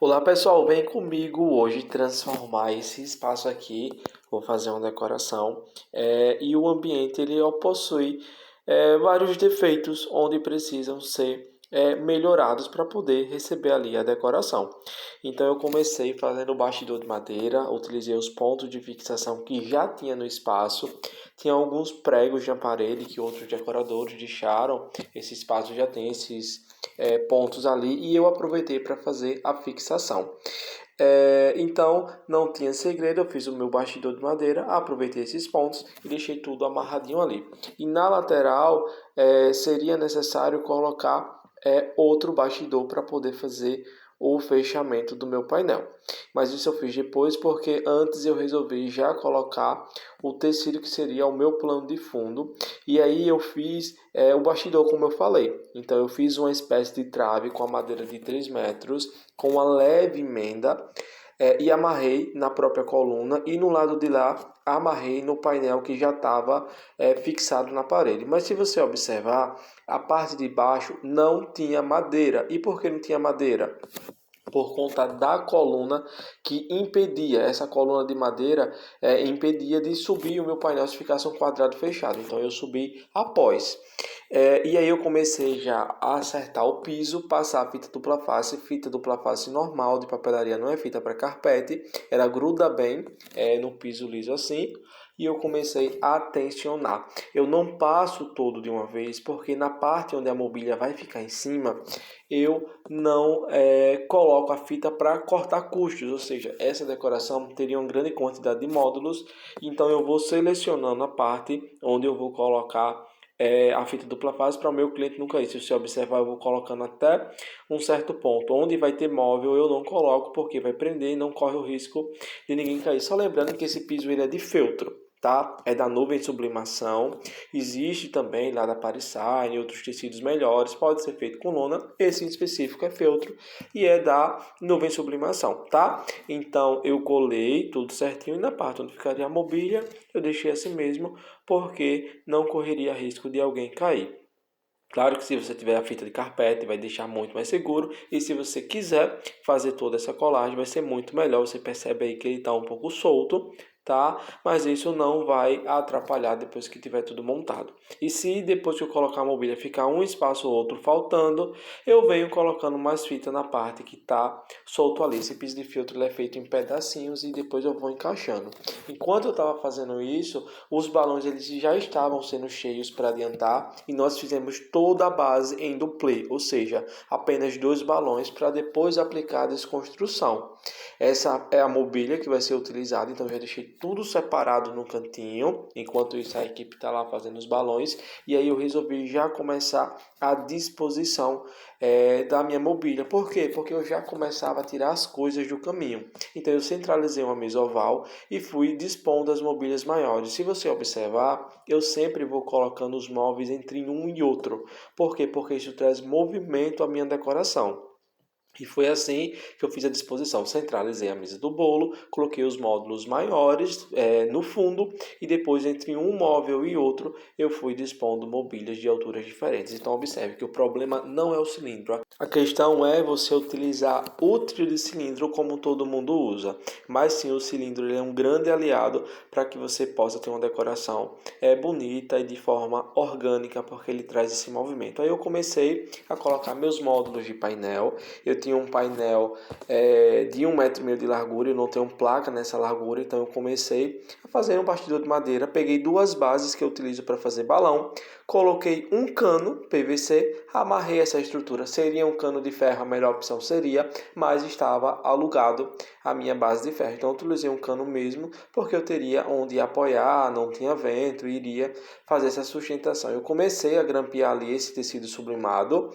Olá pessoal, vem comigo hoje transformar esse espaço aqui. Vou fazer uma decoração e o ambiente ele possui vários defeitos onde precisam ser melhorados para poder receber ali a decoração. Então eu comecei fazendo o bastidor de madeira, utilizei os pontos de fixação que já tinha no espaço, tinha alguns pregos de parede que outros decoradores deixaram. Esse espaço já tem esses pontos ali e eu aproveitei para fazer a fixação. Então não tinha segredo, eu fiz o meu bastidor de madeira, aproveitei esses pontos e deixei tudo amarradinho ali. E na lateral seria necessário colocar outro bastidor para poder fazer o fechamento do meu painel. Mas isso eu fiz depois porque antes eu resolvi já colocar o tecido que seria o meu plano de fundo. E aí eu fiz o bastidor como eu falei. Então eu fiz uma espécie de trave com a madeira de 3 metros, com uma leve emenda e amarrei na própria coluna e no lado de lá amarrei no painel que já estava fixado na parede. Mas se você observar, a parte de baixo não tinha madeira. E por que não tinha madeira? Por conta da coluna que impedia, essa coluna de madeira impedia de subir o meu painel se ficasse um quadrado fechado. Então eu subi após. E aí eu comecei já a acertar o piso, passar a fita dupla face normal de papelaria, não é fita para carpete, ela gruda bem no piso liso assim. E eu comecei a tensionar. Eu não passo todo de uma vez, porque na parte onde a mobília vai ficar em cima, eu não coloco a fita para cortar custos, ou seja, essa decoração teria uma grande quantidade de módulos, então eu vou selecionando a parte onde eu vou colocar a fita dupla face para o meu cliente não cair. Se você observar, eu vou colocando até um certo ponto. Onde vai ter móvel eu não coloco porque vai prender e não corre o risco de ninguém cair. Só lembrando que esse piso ele é de feltro, tá? É da nuvem sublimação. Existe também lá da Parisign e outros tecidos melhores, pode ser feito com lona. Esse em específico é feltro e é da nuvem sublimação, tá? Então eu colei tudo certinho e na parte onde ficaria a mobília eu deixei assim mesmo, porque não correria risco de alguém cair. Claro que se você tiver a fita de carpete vai deixar muito mais seguro, e se você quiser fazer toda essa colagem vai ser muito melhor. Você percebe aí que ele está um pouco solto, tá? Mas isso não vai atrapalhar depois que tiver tudo montado. E se depois que eu colocar a mobília ficar um espaço ou outro faltando, eu venho colocando mais fita na parte que está solto ali. Esse piso de filtro ele é feito em pedacinhos e depois eu vou encaixando. Enquanto eu estava fazendo isso, os balões eles já estavam sendo cheios para adiantar e nós fizemos toda a base em duplê, ou seja, apenas 2 balões para depois aplicar a desconstrução. Essa é a mobília que vai ser utilizada, então já deixei tudo separado no cantinho, enquanto isso a equipe está lá fazendo os balões, e aí eu resolvi já começar a disposição da minha mobília. Por quê? Porque eu já começava a tirar as coisas do caminho. Então eu centralizei uma mesa oval e fui dispondo as mobílias maiores. Se você observar, eu sempre vou colocando os móveis entre um e outro. Por quê? Porque isso traz movimento à minha decoração. E foi assim que eu fiz a disposição. Centralizei a mesa do bolo, coloquei os módulos maiores no fundo e depois entre um móvel e outro eu fui dispondo mobílias de alturas diferentes. Então observe que o problema não é o cilindro. A questão é você utilizar o trio de cilindro como todo mundo usa. Mas sim, o cilindro ele é um grande aliado para que você possa ter uma decoração bonita e de forma orgânica, porque ele traz esse movimento. Aí eu comecei a colocar meus módulos de painel. Eu tinha um painel de 1,5 m de largura, eu não tenho placa nessa largura, então eu comecei a fazer um bastidor de madeira, peguei 2 bases que eu utilizo para fazer balão, coloquei um cano PVC, amarrei essa estrutura. Seria um cano de ferro, a melhor opção seria, mas estava alugado a minha base de ferro, então eu utilizei um cano mesmo, porque eu teria onde apoiar, não tinha vento, e iria fazer essa sustentação. Eu comecei a grampear ali esse tecido sublimado,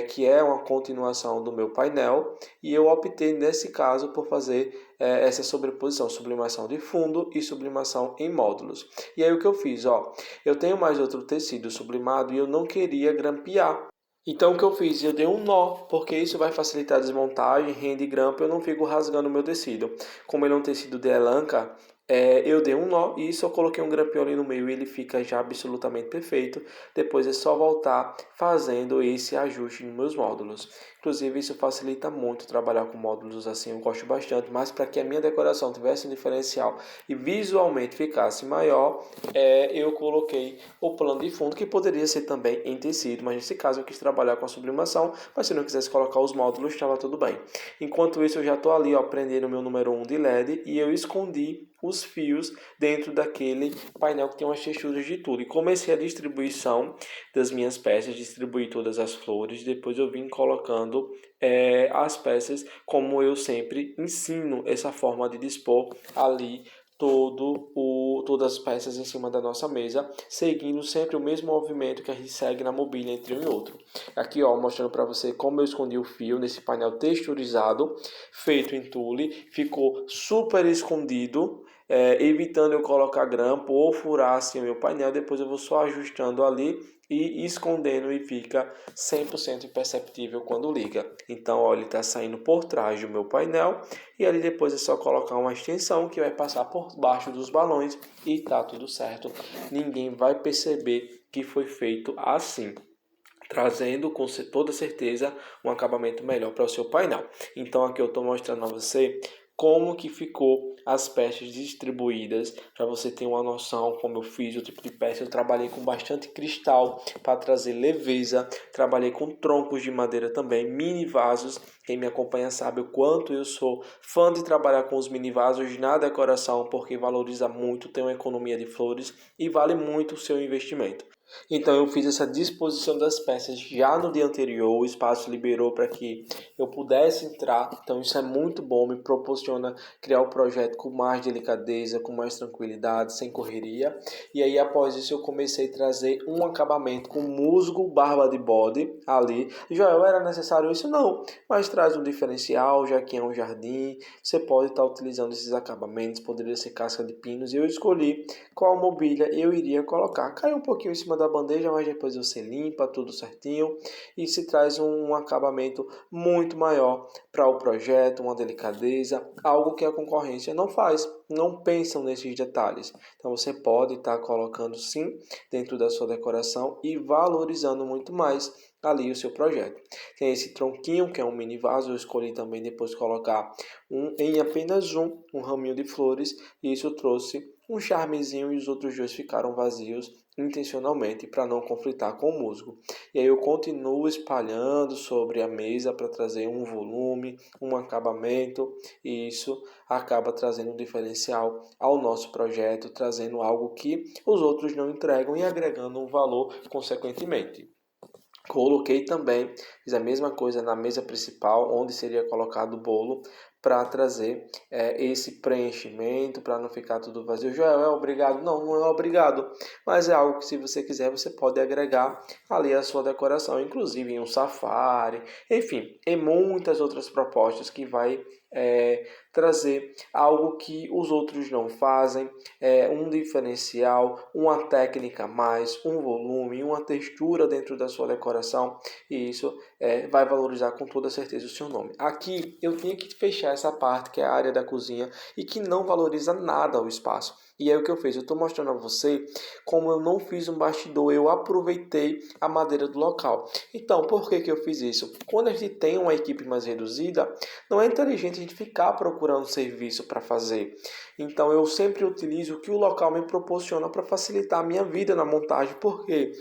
que é uma continuação do meu painel, e eu optei nesse caso por fazer essa sobreposição, sublimação de fundo e sublimação em módulos. E aí o que eu fiz, ó, eu tenho mais outro tecido sublimado e eu não queria grampear. Então o que eu fiz? Eu dei um nó, porque isso vai facilitar a desmontagem, rende grampo, eu não fico rasgando o meu tecido. Como ele é um tecido de elanca, Eu dei um nó e isso eu coloquei um grampeão ali no meio e ele fica já absolutamente perfeito. Depois é só voltar fazendo esse ajuste nos meus módulos. Inclusive isso facilita muito trabalhar com módulos assim, eu gosto bastante, mas para que a minha decoração tivesse um diferencial e visualmente ficasse maior, eu coloquei o plano de fundo, que poderia ser também em tecido, mas nesse caso eu quis trabalhar com a sublimação, mas se não quisesse colocar os módulos, estava tudo bem. Enquanto isso eu já estou ali, ó, prendendo o meu número 1 de LED e eu escondi os fios dentro daquele painel que tem umas texturas de tudo. E comecei a distribuição das minhas peças, distribuí todas as flores, depois eu vim colocando as peças como eu sempre ensino essa forma de dispor ali todas as peças em cima da nossa mesa, seguindo sempre o mesmo movimento que a gente segue na mobília entre um e outro. Aqui, ó, mostrando para você como eu escondi o fio nesse painel texturizado, feito em tule, ficou super escondido, evitando eu colocar grampo ou furar assim o meu painel. Depois eu vou só ajustando ali e escondendo e fica 100% imperceptível quando liga. Então, ó, ele está saindo por trás do meu painel e ali depois é só colocar uma extensão que vai passar por baixo dos balões e tá tudo certo. Ninguém vai perceber que foi feito assim, trazendo com toda certeza um acabamento melhor para o seu painel. Então aqui eu estou mostrando a você como que ficou as peças distribuídas, para você ter uma noção como eu fiz o tipo de peça. Eu trabalhei com bastante cristal para trazer leveza, trabalhei com troncos de madeira também, mini vasos. Quem me acompanha sabe o quanto eu sou fã de trabalhar com os mini vasos na decoração, porque valoriza muito, tem uma economia de flores e vale muito o seu investimento. Então eu fiz essa disposição das peças já no dia anterior, o espaço liberou para que eu pudesse entrar, então isso é muito bom, me proporciona criar o projeto com mais delicadeza, com mais tranquilidade, sem correria. E aí após isso eu comecei a trazer um acabamento com musgo, barba de bode ali. Joel, era necessário isso? Não, mas traz um diferencial, já que é um jardim, você pode estar utilizando esses acabamentos, poderia ser casca de pinos, e eu escolhi qual mobília eu iria colocar. Caiu um pouquinho em cima da bandeja, mas depois você limpa tudo certinho e se traz um acabamento muito maior para o projeto, uma delicadeza, algo que a concorrência não faz, não pensam nesses detalhes. Então você pode estar colocando sim dentro da sua decoração e valorizando muito mais ali o seu projeto. Tem esse tronquinho que é um mini vaso, eu escolhi também depois colocar em apenas um raminho de flores e isso trouxe um charmezinho e os outros dois ficaram vazios intencionalmente para não conflitar com o musgo. E aí eu continuo espalhando sobre a mesa para trazer um volume, um acabamento e isso acaba trazendo um diferencial ao nosso projeto, trazendo algo que os outros não entregam e agregando um valor consequentemente. Coloquei também, fiz a mesma coisa na mesa principal, onde seria colocado o bolo, para trazer esse preenchimento, para não ficar tudo vazio. Joel, é obrigado? Não, não é obrigado, mas é algo que se você quiser, você pode agregar ali a sua decoração, inclusive em um safari, enfim, em muitas outras propostas que vai trazer algo que os outros não fazem, um diferencial, uma técnica a mais, um volume, uma textura dentro da sua decoração, e isso vai valorizar com toda certeza o seu nome. Aqui eu tinha que fechar essa parte que é a área da cozinha e que não valoriza nada o espaço. E aí o que eu fiz? Eu estou mostrando a você como eu não fiz um bastidor, eu aproveitei a madeira do local. Então, por que eu fiz isso? Quando a gente tem uma equipe mais reduzida, não é inteligente a gente ficar procurando serviço para fazer. Então, eu sempre utilizo o que o local me proporciona para facilitar a minha vida na montagem. Por quê?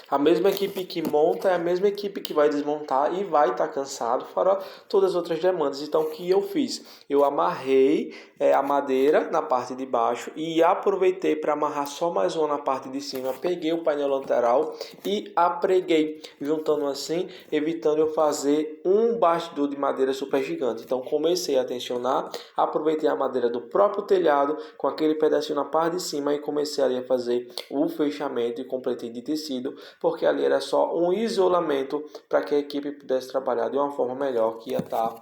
A mesma equipe que monta é a mesma equipe que vai desmontar e vai estar cansado, fora todas as outras demandas. Então, o que eu fiz? Eu amarrei a madeira na parte de baixo e aproveitei para amarrar só mais uma na parte de cima. Peguei o painel lateral e apreguei, juntando assim, evitando eu fazer um bastidor de madeira super gigante. Então, comecei a tensionar, aproveitei a madeira do próprio telhado com aquele pedacinho na parte de cima e comecei ali a fazer o fechamento e completei de tecido, porque ali era só um isolamento para que a equipe pudesse trabalhar de uma forma melhor, que ia estar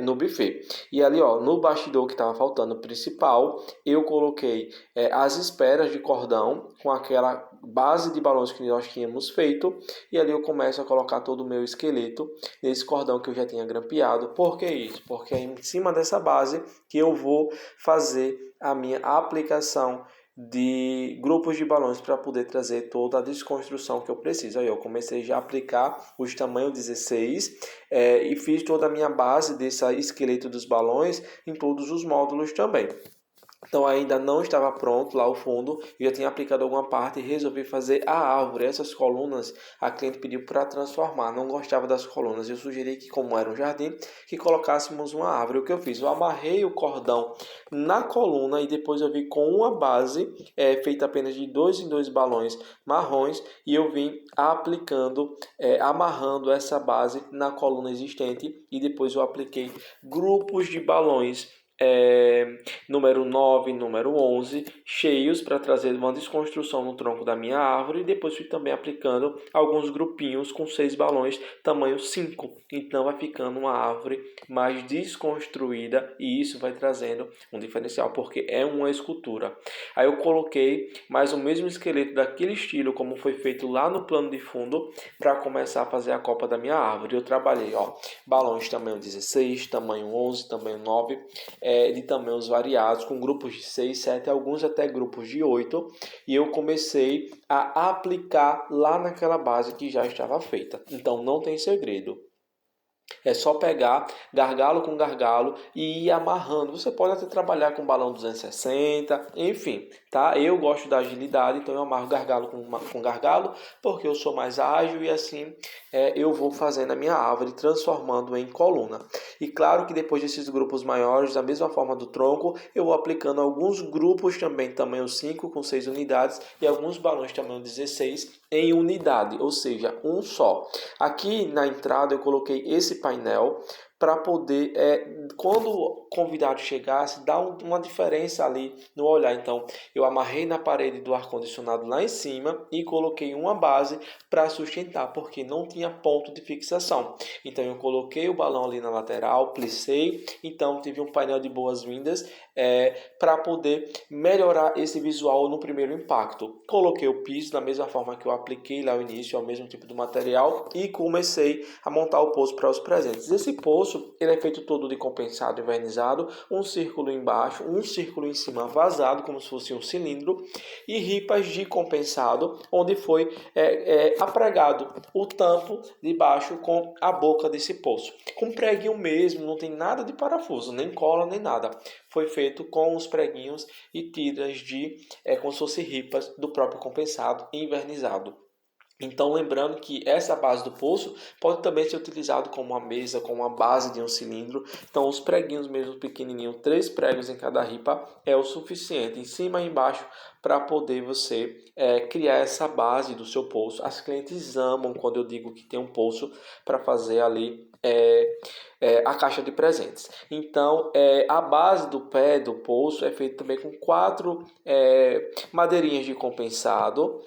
no buffet. E ali, ó, no bastidor que estava faltando principal, eu coloquei as esperas de cordão com aquela base de balões que nós tínhamos feito, e ali eu começo a colocar todo o meu esqueleto nesse cordão que eu já tinha grampeado. Por que isso? Porque é em cima dessa base que eu vou fazer a minha aplicação de grupos de balões para poder trazer toda a desconstrução que eu preciso. Aí eu comecei já a aplicar os tamanhos 16 e fiz toda a minha base desse esqueleto dos balões em todos os módulos também. Então ainda não estava pronto lá o fundo, eu já tinha aplicado alguma parte e resolvi fazer a árvore. Essas colunas a cliente pediu para transformar, não gostava das colunas. Eu sugeri que, como era um jardim, que colocássemos uma árvore. O que eu fiz? Eu amarrei o cordão na coluna e depois eu vi com uma base feita apenas de 2 em 2 balões marrons e eu vim aplicando, amarrando essa base na coluna existente e depois eu apliquei grupos de balões número 9, número 11, cheios para trazer uma desconstrução no tronco da minha árvore e depois fui também aplicando alguns grupinhos com 6 balões tamanho 5. Então vai ficando uma árvore mais desconstruída e isso vai trazendo um diferencial porque é uma escultura. Aí eu coloquei mais o mesmo esqueleto daquele estilo como foi feito lá no plano de fundo para começar a fazer a copa da minha árvore. Eu trabalhei balões tamanho 16, tamanho 11, tamanho 9, de tamanhos variados, com grupos de 6, 7, alguns até grupos de 8, e eu comecei a aplicar lá naquela base que já estava feita. Então não tem segredo. É só pegar gargalo com gargalo e ir amarrando. Você pode até trabalhar com balão 260, enfim, tá? Eu gosto da agilidade, então eu amarro gargalo com gargalo, porque eu sou mais ágil e assim eu vou fazendo a minha árvore, transformando em coluna. E claro que depois desses grupos maiores, da mesma forma do tronco, eu vou aplicando alguns grupos também, tamanho 5 com 6 unidades e alguns balões tamanho 16 em unidade, ou seja, um só. Aqui na entrada eu coloquei esse painel para poder, quando o convidado chegasse, dar uma diferença ali no olhar. Então, eu amarrei na parede do ar-condicionado lá em cima e coloquei uma base para sustentar, porque não tinha ponto de fixação. Então, eu coloquei o balão ali na lateral, plissei, então tive um painel de boas-vindas para poder melhorar esse visual no primeiro impacto. Coloquei o piso da mesma forma que eu apliquei lá no início, ao mesmo tipo de material e comecei a montar o poço para os presentes. Esse poço ele é feito todo de compensado envernizado, um círculo embaixo, um círculo em cima vazado, como se fosse um cilindro, e ripas de compensado, onde foi apregado o tampo de baixo com a boca desse poço. Com preguinho mesmo, não tem nada de parafuso, nem cola, nem nada. Foi feito com os preguinhos e tiras de como se fosse ripas do próprio compensado envernizado. Então, lembrando que essa base do poço pode também ser utilizado como uma mesa, como uma base de um cilindro. Então, os preguinhos mesmo pequenininhos, 3 pregos em cada ripa é o suficiente, em cima e embaixo, para poder você criar essa base do seu poço. As clientes amam quando eu digo que tem um poço para fazer ali a caixa de presentes. Então, a base do pé do poço é feita também com 4 madeirinhas de compensado,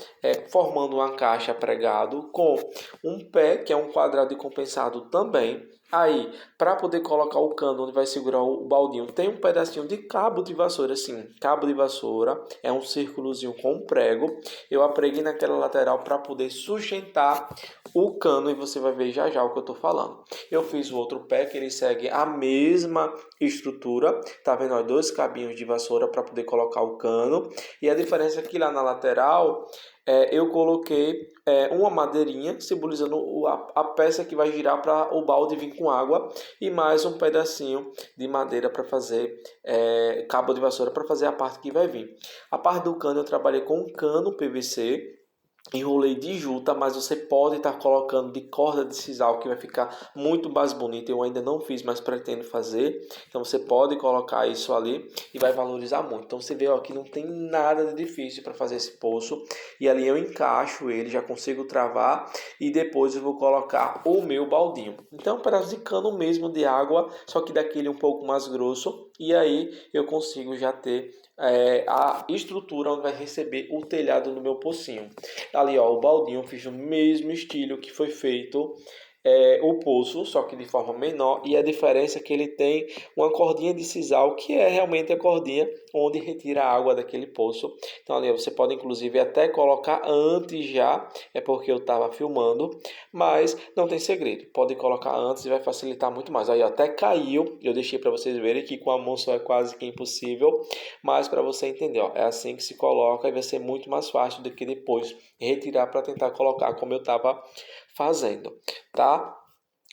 formando uma caixa pregado com um pé, que é um quadrado de compensado também. Aí, para poder colocar o cano onde vai segurar o baldinho, tem um pedacinho de cabo de vassoura, assim, cabo de vassoura, é um círculozinho com um prego. Eu apreguei naquela lateral para poder sustentar o cano e você vai ver já já o que eu estou falando. Eu fiz o outro pé que ele segue a mesma estrutura, tá vendo? 2 cabinhos de vassoura para poder colocar o cano. E a diferença é que lá na lateral eu coloquei uma madeirinha simbolizando a peça que vai girar para o balde vir com água e mais um pedacinho de madeira para fazer cabo de vassoura para fazer a parte que vai vir. A parte do cano eu trabalhei com um cano PVC. Enrolei de juta, mas você pode estar colocando de corda de sisal que vai ficar muito mais bonito. Eu ainda não fiz, mas pretendo fazer. Então você pode colocar isso ali e vai valorizar muito. Então você vê aqui não tem nada de difícil para fazer esse poço. E ali eu encaixo ele, já consigo travar e depois eu vou colocar o meu baldinho. Então um pedaço de cano mesmo de água, só que daquele um pouco mais grosso. E aí eu consigo já ter a estrutura onde vai receber o telhado no meu pocinho. Ali, ó, o baldinho eu fiz no mesmo estilo que foi feito o poço, só que de forma menor, e a diferença é que ele tem uma cordinha de sisal, que é realmente a cordinha onde retira a água daquele poço. Então ali você pode inclusive até colocar antes já, é porque eu estava filmando, mas não tem segredo, pode colocar antes e vai facilitar muito mais. Aí até caiu, eu deixei para vocês verem que com a mão só é quase que impossível, mas para você entender, ó, é assim que se coloca e vai ser muito mais fácil do que depois retirar para tentar colocar como eu estava fazendo, tá?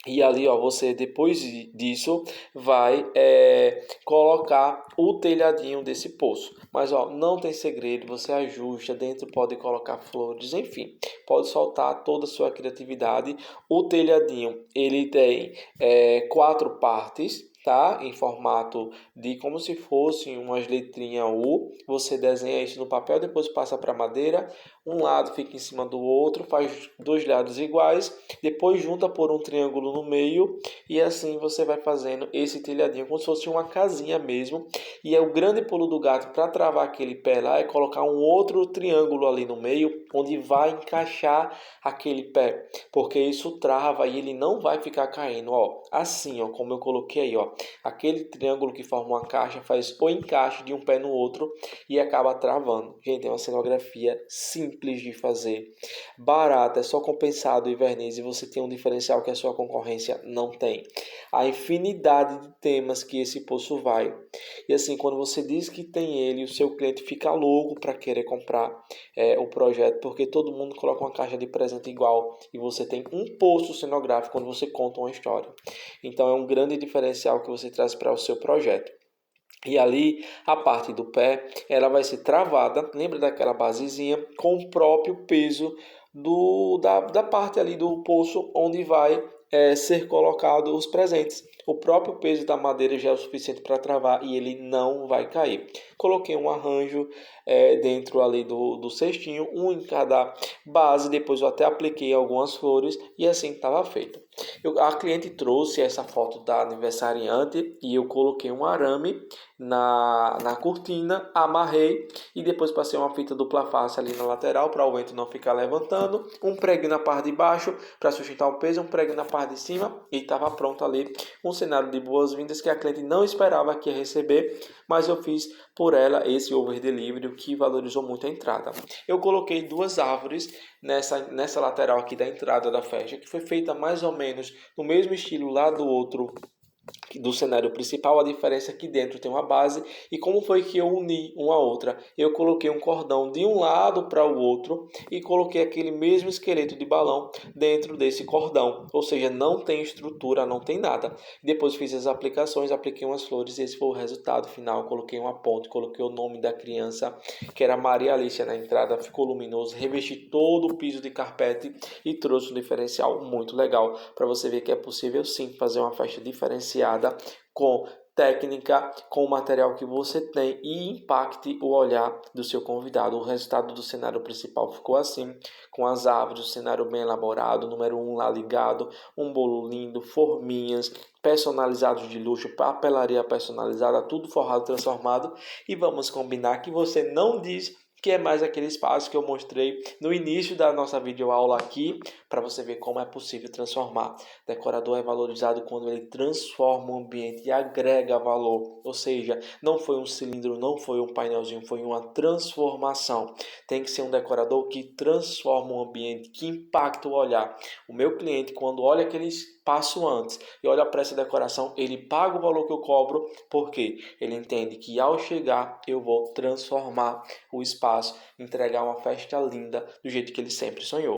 E ali, ó, você depois disso vai colocar o telhadinho desse poço. Mas, ó, não tem segredo, você ajusta, dentro pode colocar flores, enfim, pode soltar toda a sua criatividade. O telhadinho, ele tem 4 partes, tá? Em formato de como se fosse umas letrinhas U. Você desenha isso no papel, depois passa para madeira. Um lado fica em cima do outro, faz 2 lados iguais, depois junta por um triângulo no meio e assim você vai fazendo esse telhadinho como se fosse uma casinha mesmo. E é o grande pulo do gato para travar aquele pé lá é colocar um outro triângulo ali no meio onde vai encaixar aquele pé, porque isso trava e ele não vai ficar caindo, ó. Assim, ó, como eu coloquei aí, ó. Aquele triângulo que forma uma caixa faz o encaixe de um pé no outro e acaba travando. Gente, é uma cenografia simples de fazer, barata, é só compensado e verniz e você tem um diferencial que a sua concorrência não tem. A infinidade de temas que esse poço vai. E assim, quando você diz que tem ele, o seu cliente fica louco para querer comprar o projeto, porque todo mundo coloca uma caixa de presente igual e você tem um poço cenográfico quando você conta uma história. Então é um grande diferencial que você traz para o seu projeto. E ali a parte do pé ela vai ser travada, lembra daquela basezinha, com o próprio peso da parte ali do poço onde vai ser colocado os presentes. O próprio peso da madeira já é o suficiente para travar e ele não vai cair. Coloquei um arranjo dentro ali do cestinho, um em cada base, depois eu até apliquei algumas flores e assim estava feito. A cliente trouxe essa foto da aniversariante e eu coloquei um arame na cortina, amarrei e depois passei uma fita dupla face ali na lateral para o vento não ficar levantando, um prego na parte de baixo para sustentar o peso, um prego na parte de cima e estava pronto ali um cenário de boas-vindas que a cliente não esperava que ia receber, mas eu fiz por ela esse over delivery, o que valorizou muito a entrada. Eu coloquei 2 árvores nessa lateral aqui da entrada da festa, que foi feita mais ou menos no mesmo estilo lá do outro do cenário principal. A diferença é que dentro tem uma base. E como foi que eu uni uma a outra? Eu coloquei um cordão de um lado para o outro e coloquei aquele mesmo esqueleto de balão dentro desse cordão, ou seja, não tem estrutura, não tem nada. Depois fiz as aplicações, apliquei umas flores e esse foi o resultado final. Coloquei uma ponte, coloquei o nome da criança, que era Maria Alicia, na entrada, ficou luminoso, revesti todo o piso de carpete e trouxe um diferencial muito legal para você ver que é possível sim fazer uma festa diferenciada com técnica, com o material que você tem e impacte o olhar do seu convidado. O resultado do cenário principal ficou assim, com as árvores, o cenário bem elaborado, número 1 lá ligado, um bolo lindo, forminhas, personalizados de luxo, papelaria personalizada, tudo forrado, transformado. E vamos combinar que você não diz que é mais aquele espaço que eu mostrei no início da nossa videoaula aqui, para você ver como é possível transformar. Decorador é valorizado quando ele transforma o ambiente e agrega valor, ou seja, não foi um cilindro, não foi um painelzinho, foi uma transformação. Tem que ser um decorador que transforma o ambiente, que impacta o olhar. O meu cliente, quando olha aquele espaço antes e olha para essa decoração, ele paga o valor que eu cobro, porque ele entende que ao chegar eu vou transformar o espaço, entregar uma festa linda do jeito que ele sempre sonhou.